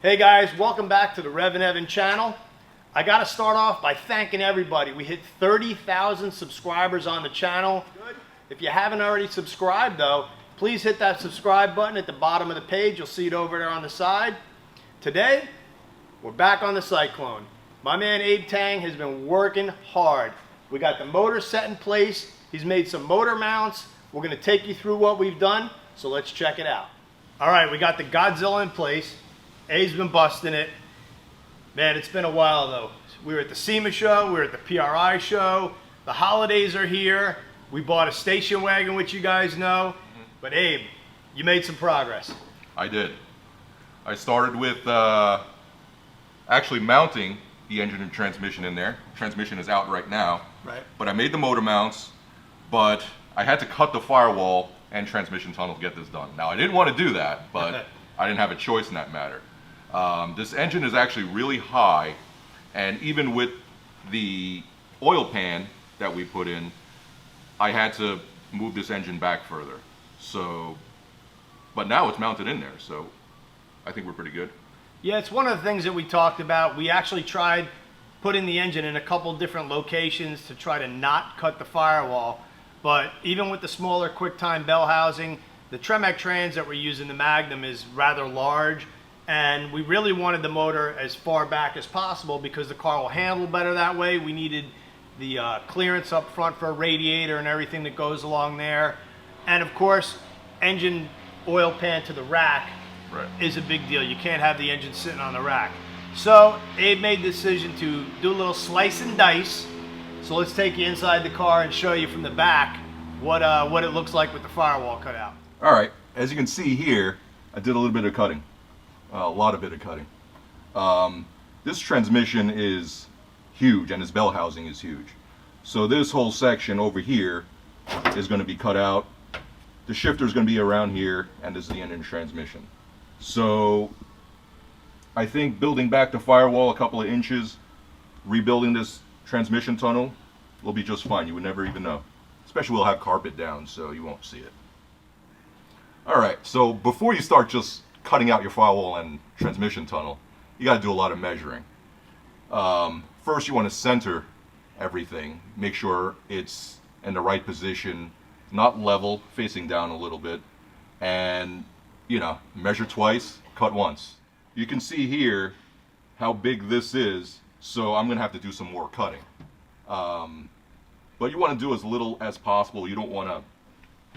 Hey guys, welcome back to the REVan channel. I got to start off by thanking everybody. We hit 30,000 subscribers on the channel. Good. If you haven't already subscribed though, please hit that subscribe button at the bottom of the page. You'll see it over there on the side. Today, we're back on the Cyclone. My man Abe Tang has been working hard. We got the motor set in place. He's made some motor mounts. We're going to take you through what we've done, so let's check it out. All right, we got the Godzilla in place. Abe's been busting it. Man, it's been a while though. We were at the SEMA show, we were at the PRI show. The holidays are here. We bought a station wagon, which you guys know. But Abe, you made some progress. I did. I started with actually mounting the engine and transmission in there. Transmission is out right now. Right. But I made the motor mounts, but I had to cut the firewall and transmission tunnel to get this done. Now, I didn't want to do that, but I didn't have a choice in that matter. This engine is actually really high, and even with the oil pan that we put in, I had to move this engine back further. So, but now it's mounted in there, so I think we're pretty good. Yeah, it's one of the things that we talked about. We actually tried putting the engine in a couple different locations to try to not cut the firewall, but even with the smaller QuickTime bell housing, the Tremec trans that we're using, the Magnum, is rather large, and we really wanted the motor as far back as possible because the car will handle better that way. We needed the clearance up front for a radiator and everything that goes along there. And of course, engine oil pan to the rack is a big deal. You can't have the engine sitting on the rack. So Abe made the decision to do a little slice and dice. So let's take you inside the car and show you from the back what it looks like with the firewall cut out. All right, as you can see here, I did a little bit of cutting. A lot of bit of cutting. This transmission is huge and its bell housing is huge. So this whole section over here is going to be cut out. The shifter is going to be around here, and this is the engine transmission. So I think building back the firewall a couple of inches, rebuilding this transmission tunnel will be just fine. You would never even know. Especially we'll have carpet down, so you won't see it. Alright, so before you start just cutting out your firewall and transmission tunnel, you got to do a lot of measuring. First, you want to center everything, make sure it's in the right position, not level, facing down a little bit, and measure twice, cut once. You can see here how big this is, so I'm going to have to do some more cutting. But you want to do as little as possible. You don't want to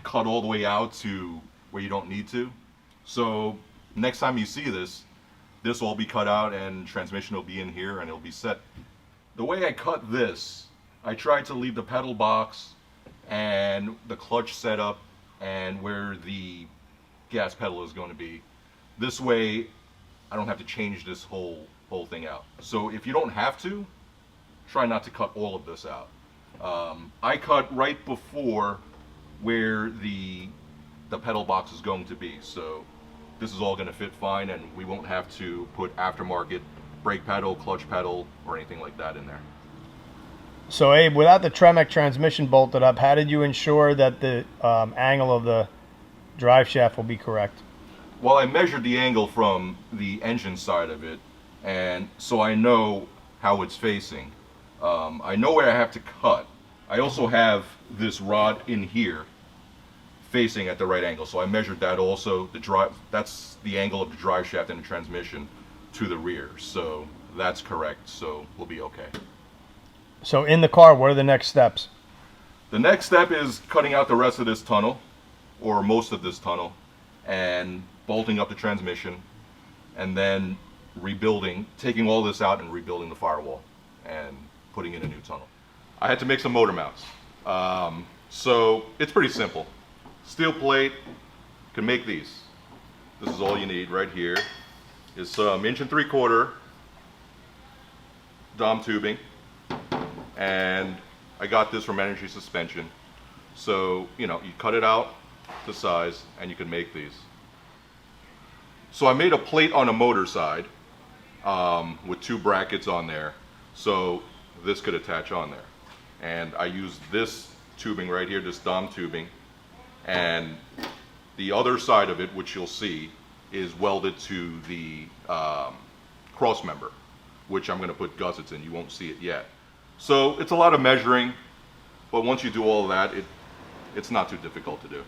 cut all the way out to where you don't need to. So next time you see this will all be cut out and transmission will be in here and it'll be set. The way I cut this, I tried to leave the pedal box and the clutch setup and where the gas pedal is going to be. This way I don't have to change this whole thing out. So if you don't have to, try not to cut all of this out. I cut right before where the pedal box is going to be, so this is all going to fit fine and we won't have to put aftermarket brake pedal, clutch pedal, or anything like that in there. So Abe, without the Tremec transmission bolted up, how did you ensure that the angle of the drive shaft will be correct? Well, I measured the angle from the engine side of it, and so I know how it's facing. I know where I have to cut. I also have this rod in here facing at the right angle, so I measured that also. That's the angle of the drive shaft and the transmission to the rear, so that's correct, so we'll be okay. So in the car, what are the next steps? The next step is cutting out the rest of this tunnel, or most of this tunnel, and bolting up the transmission, and then rebuilding, taking all this out and rebuilding the firewall and putting in a new tunnel. I had to make some motor mounts. So it's pretty simple. Steel plate, can make these. This is all you need right here. Is some 1.75" Dom tubing, and I got this from Mercury Suspension. So you cut it out to size and you can make these. So I made a plate on the motor side with 2 brackets on there, so this could attach on there. And I used this tubing right here, this Dom tubing, and the other side of it, which you'll see, is welded to the cross member, which I'm going to put gussets in. You won't see it yet. So it's a lot of measuring, but once you do all of that, it's not too difficult to do.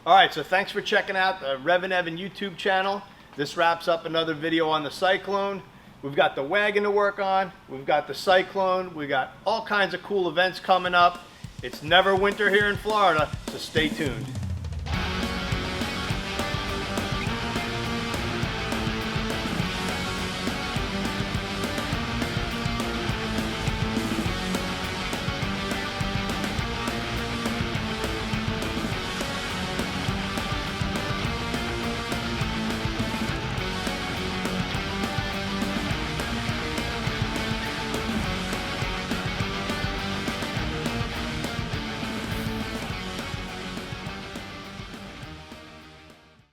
All right, so thanks for checking out the REVan YouTube channel. This wraps up another video on the Cyclone. We've got the wagon to work on. We've got the Cyclone. We got all kinds of cool events coming up. It's never winter here in Florida, so stay tuned.